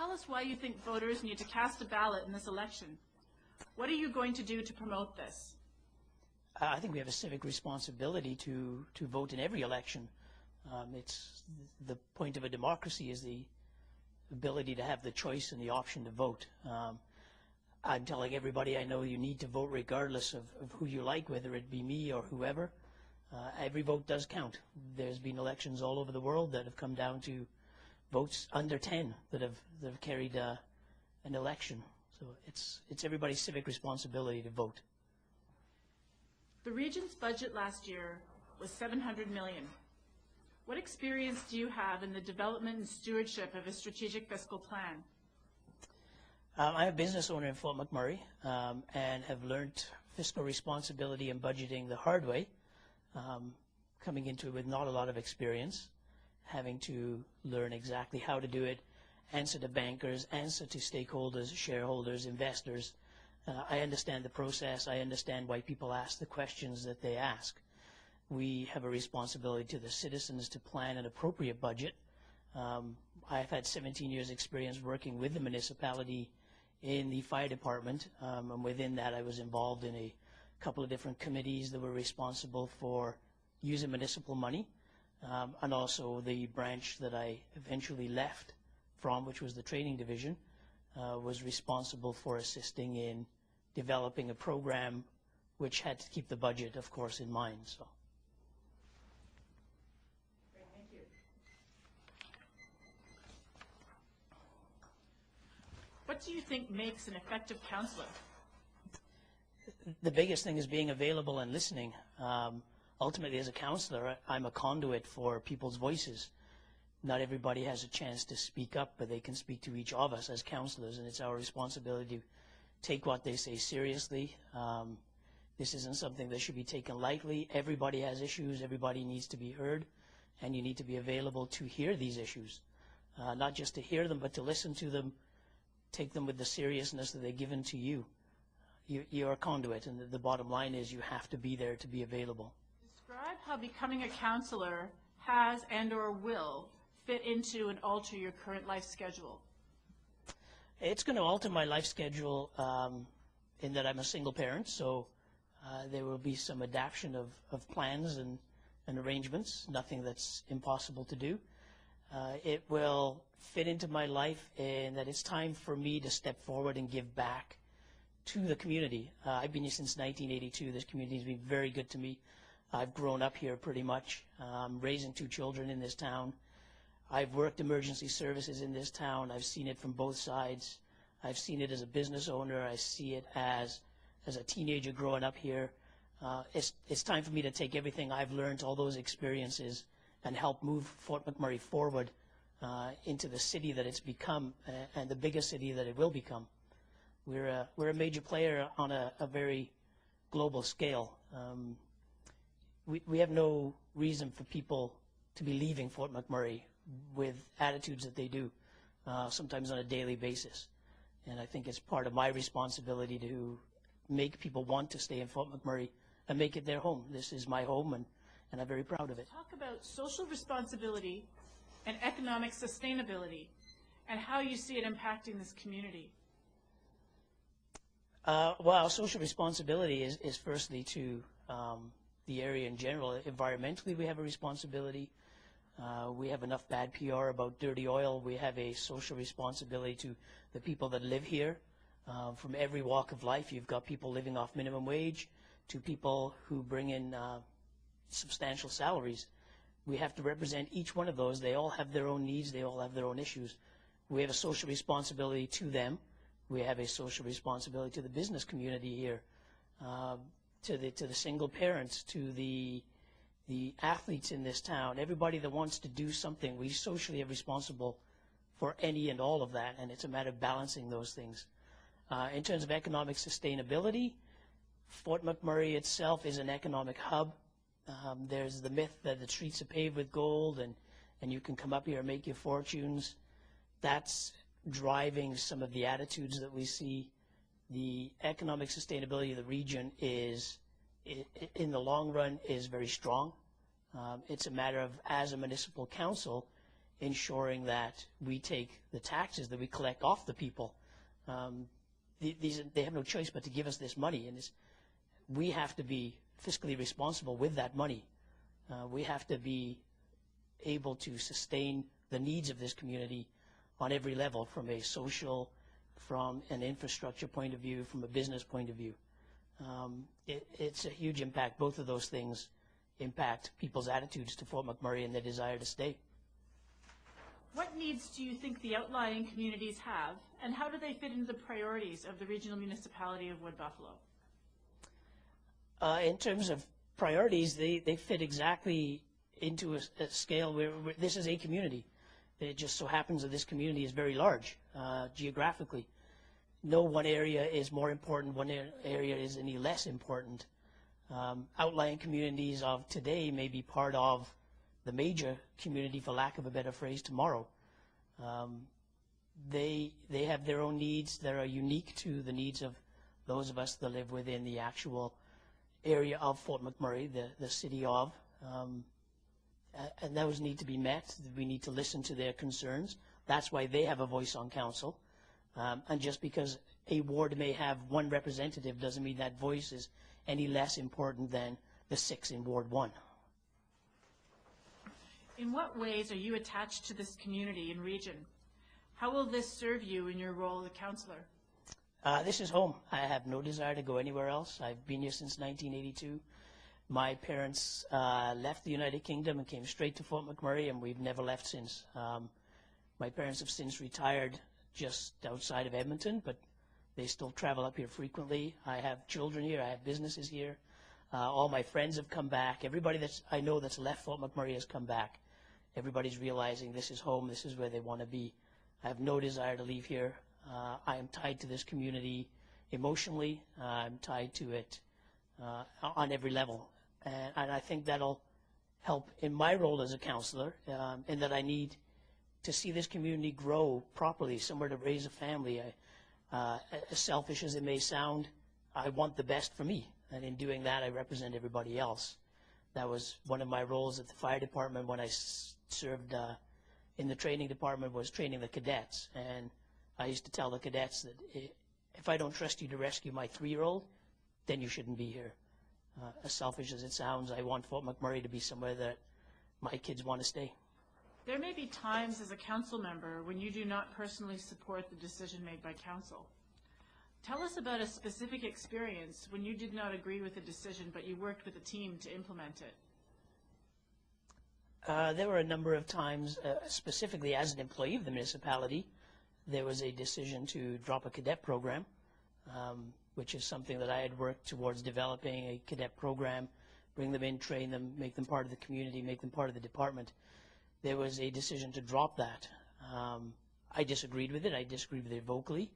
Tell us why you think voters need to cast a ballot in this election. What are you going to do to promote this? I think we have a civic responsibility to vote in every election. It's the point of a democracy is the ability to have the choice and the option to vote. I'm telling everybody I know you need to vote regardless of who you like, whether it be me or whoever. Every vote does count. There's been elections all over the world that have come down to votes under 10 that have carried an election. So it's everybody's civic responsibility to vote. The region's budget last year was $700 million. What experience do you have in the development and stewardship of a strategic fiscal plan? I'm a business owner in Fort McMurray and have learned fiscal responsibility and budgeting the hard way, coming into it with not a lot of experience, having to learn exactly how to do it, answer to bankers, answer to stakeholders, shareholders, investors. I understand the process. I understand why people ask the questions that they ask. We have a responsibility to the citizens to plan an appropriate budget. I've had 17 years experience working with the municipality in the fire department, and within that I was involved in a couple of different committees that were responsible for using municipal money, and also the branch that I eventually left from, which was the training division, was responsible for assisting in developing a program which had to keep the budget, of course, in mind. So. Great, thank you. What do you think makes an effective counselor? The biggest thing is being available and listening. Ultimately, as a counselor, I'm a conduit for people's voices. Not everybody has a chance to speak up, but they can speak to each of us as counselors, and it's our responsibility to take what they say seriously. This isn't something that should be taken lightly. Everybody has issues. Everybody needs to be heard, and you need to be available to hear these issues. Not just to hear them, but to listen to them, take them with the seriousness that they're given to you. You're a conduit, and the bottom line is you have to be there to be available. Describe how becoming a counselor has and or will fit into and alter your current life schedule. It's going to alter my life schedule in that I'm a single parent, so there will be some adaptation of plans and arrangements, nothing that's impossible to do. It will fit into my life in that it's time for me to step forward and give back to the community. I've been here since 1982. This community has been very good to me. I've grown up here pretty much, raising 2 children in this town. I've worked emergency services in this town. I've seen it from both sides. I've seen it as a business owner. I see it as a teenager growing up here. It's time for me to take everything I've learned, all those experiences, and help move Fort McMurray forward into the city that it's become and the biggest city that it will become. We're a major player on a very global scale. We have no reason for people to be leaving Fort McMurray with attitudes that they do, sometimes on a daily basis. And I think it's part of my responsibility to make people want to stay in Fort McMurray and make it their home. This is my home, and I'm very proud of it. Talk about social responsibility and economic sustainability and how you see it impacting this community. Well, social responsibility is firstly to the area in general. Environmentally, we have a responsibility. We have enough bad PR about dirty oil. We have a social responsibility to the people that live here. From every walk of life, you've got people living off minimum wage to people who bring in substantial salaries. We have to represent each one of those. They all have their own needs. They all have their own issues. We have a social responsibility to them. We have a social responsibility to the business community here, to the single parents, to the athletes in this town, everybody that wants to do something. We socially are responsible for any and all of that, and it's a matter of balancing those things. In terms of economic sustainability, Fort McMurray itself is an economic hub. There's the myth that the streets are paved with gold and you can come up here and make your fortunes. That's driving some of the attitudes that we see. The economic sustainability of the region is, in the long run, is very strong. It's a matter of, as a municipal council, ensuring that we take the taxes that we collect off the people. They have no choice but to give us this money, and we have to be fiscally responsible with that money. We have to be able to sustain the needs of this community on every level, from a social, from an infrastructure point of view, from a business point of view. It's a huge impact. Both of those things impact people's attitudes to Fort McMurray and their desire to stay. What needs do you think the outlying communities have, and how do they fit into the priorities of the regional municipality of Wood Buffalo? In terms of priorities, they fit exactly into a scale where this is a community. It just so happens that this community is very large geographically. No one area is more important, one area is any less important. Outlying communities of today may be part of the major community, for lack of a better phrase, tomorrow. They have their own needs that are unique to the needs of those of us that live within the actual area of Fort McMurray, the city of. And those need to be met. We need to listen to their concerns. That's why they have a voice on council. And just because a ward may have one representative doesn't mean that voice is any less important than the 6 in Ward 1. In what ways are you attached to this community and region? How will this serve you in your role as a councillor? This is home. I have no desire to go anywhere else. I've been here since 1982. My parents left the United Kingdom and came straight to Fort McMurray, and we've never left since. My parents have since retired just outside of Edmonton, but they still travel up here frequently. I have children here. I have businesses here. All my friends have come back. Everybody I know that's left Fort McMurray has come back. Everybody's realizing this is home. This is where they want to be. I have no desire to leave here. I am tied to this community emotionally. I'm tied to it on every level. And I think that'll help in my role as a councillor, in that I need to see this community grow properly, somewhere to raise a family. As selfish as it may sound, I want the best for me. And in doing that, I represent everybody else. That was one of my roles at the fire department when I served in the training department, was training the cadets. And I used to tell the cadets that if I don't trust you to rescue my 3-year-old, then you shouldn't be here. As selfish as it sounds, I want Fort McMurray to be somewhere that my kids want to stay. There may be times as a council member when you do not personally support the decision made by council. Tell us about a specific experience when you did not agree with a decision, but you worked with a team to implement it. There were a number of times, specifically as an employee of the municipality, there was a decision to drop a cadet program, which is something that I had worked towards developing, a cadet program, bring them in, train them, make them part of the community, make them part of the department. There was a decision to drop that. I disagreed with it. I disagreed with it vocally.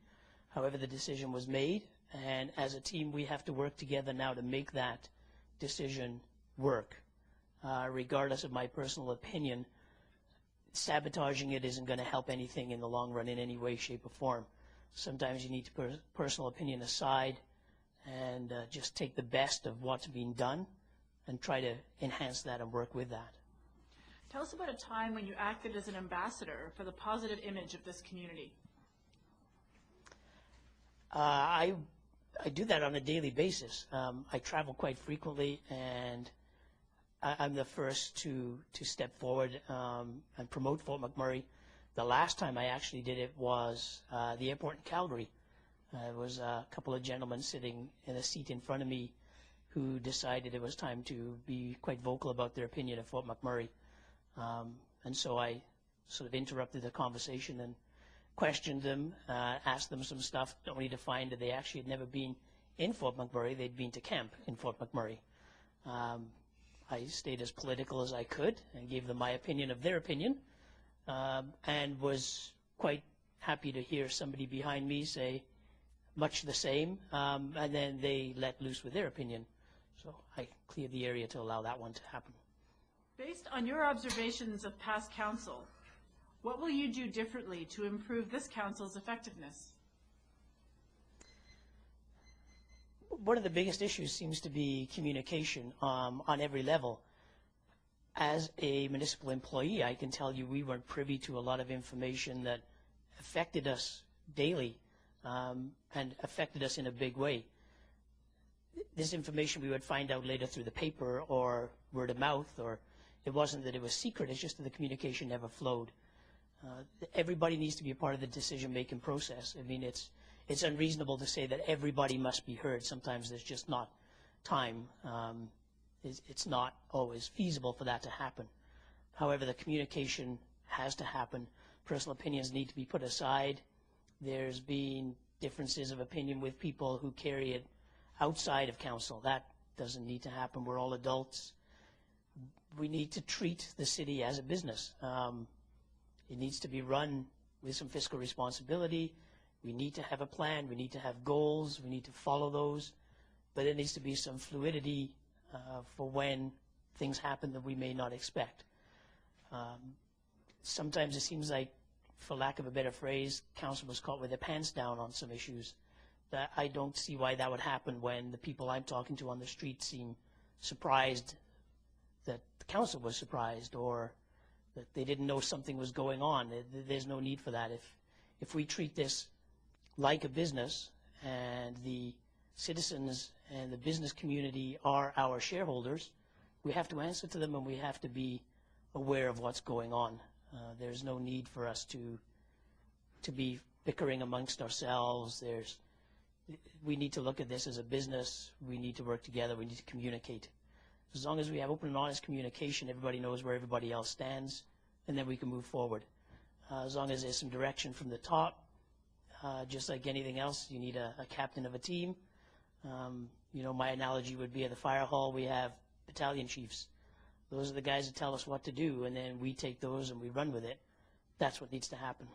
However, the decision was made, and as a team, we have to work together now to make that decision work. Regardless of my personal opinion, sabotaging it isn't going to help anything in the long run in any way, shape, or form. Sometimes you need to put personal opinion aside and just take the best of what's being done and try to enhance that and work with that. Tell us about a time when you acted as an ambassador for the positive image of this community. I do that on a daily basis. I travel quite frequently, and I'm the first to step forward and promote Fort McMurray. The last time I actually did it was the airport in Calgary. There was a couple of gentlemen sitting in a seat in front of me who decided it was time to be quite vocal about their opinion of Fort McMurray. And so I sort of interrupted the conversation and questioned them, asked them some stuff, only to find that they actually had never been in Fort McMurray. They'd been to camp in Fort McMurray. I stayed as political as I could and gave them my opinion of their opinion, and was quite happy to hear somebody behind me say much the same, and then they let loose with their opinion. So I cleared the area to allow that one to happen. Based on your observations of past council, what will you do differently to improve this council's effectiveness? One of the biggest issues seems to be communication on every level. As a municipal employee, I can tell you we weren't privy to a lot of information that affected us daily and affected us in a big way. This information we would find out later through the paper or word of mouth, or it wasn't that it was secret, it's just that the communication never flowed. Everybody needs to be a part of the decision-making process. I mean, it's unreasonable to say that everybody must be heard. Sometimes there's just not time. It's not always feasible for that to happen. However, the communication has to happen. Personal opinions need to be put aside. There's been differences of opinion with people who carry it outside of council. That doesn't need to happen. We're all adults. We need to treat the city as a business. It needs to be run with some fiscal responsibility. We need to have a plan. We need to have goals. We need to follow those. But there needs to be some fluidity for when things happen that we may not expect. Sometimes it seems like, for lack of a better phrase, council was caught with their pants down on some issues. That I don't see why that would happen when the people I'm talking to on the street seem surprised that the council was surprised, or that they didn't know something was going on. There's no need for that. If we treat this like a business, and the citizens and the business community are our shareholders, we have to answer to them, and we have to be aware of what's going on. There's no need for us to be bickering amongst ourselves. We need to look at this as a business. We need to work together. We need to communicate. As long as we have open and honest communication, everybody knows where everybody else stands, and then we can move forward. As long as there's some direction from the top, just like anything else, you need a captain of a team. My analogy would be at the fire hall, we have battalion chiefs. Those are the guys that tell us what to do, and then we take those and we run with it. That's what needs to happen.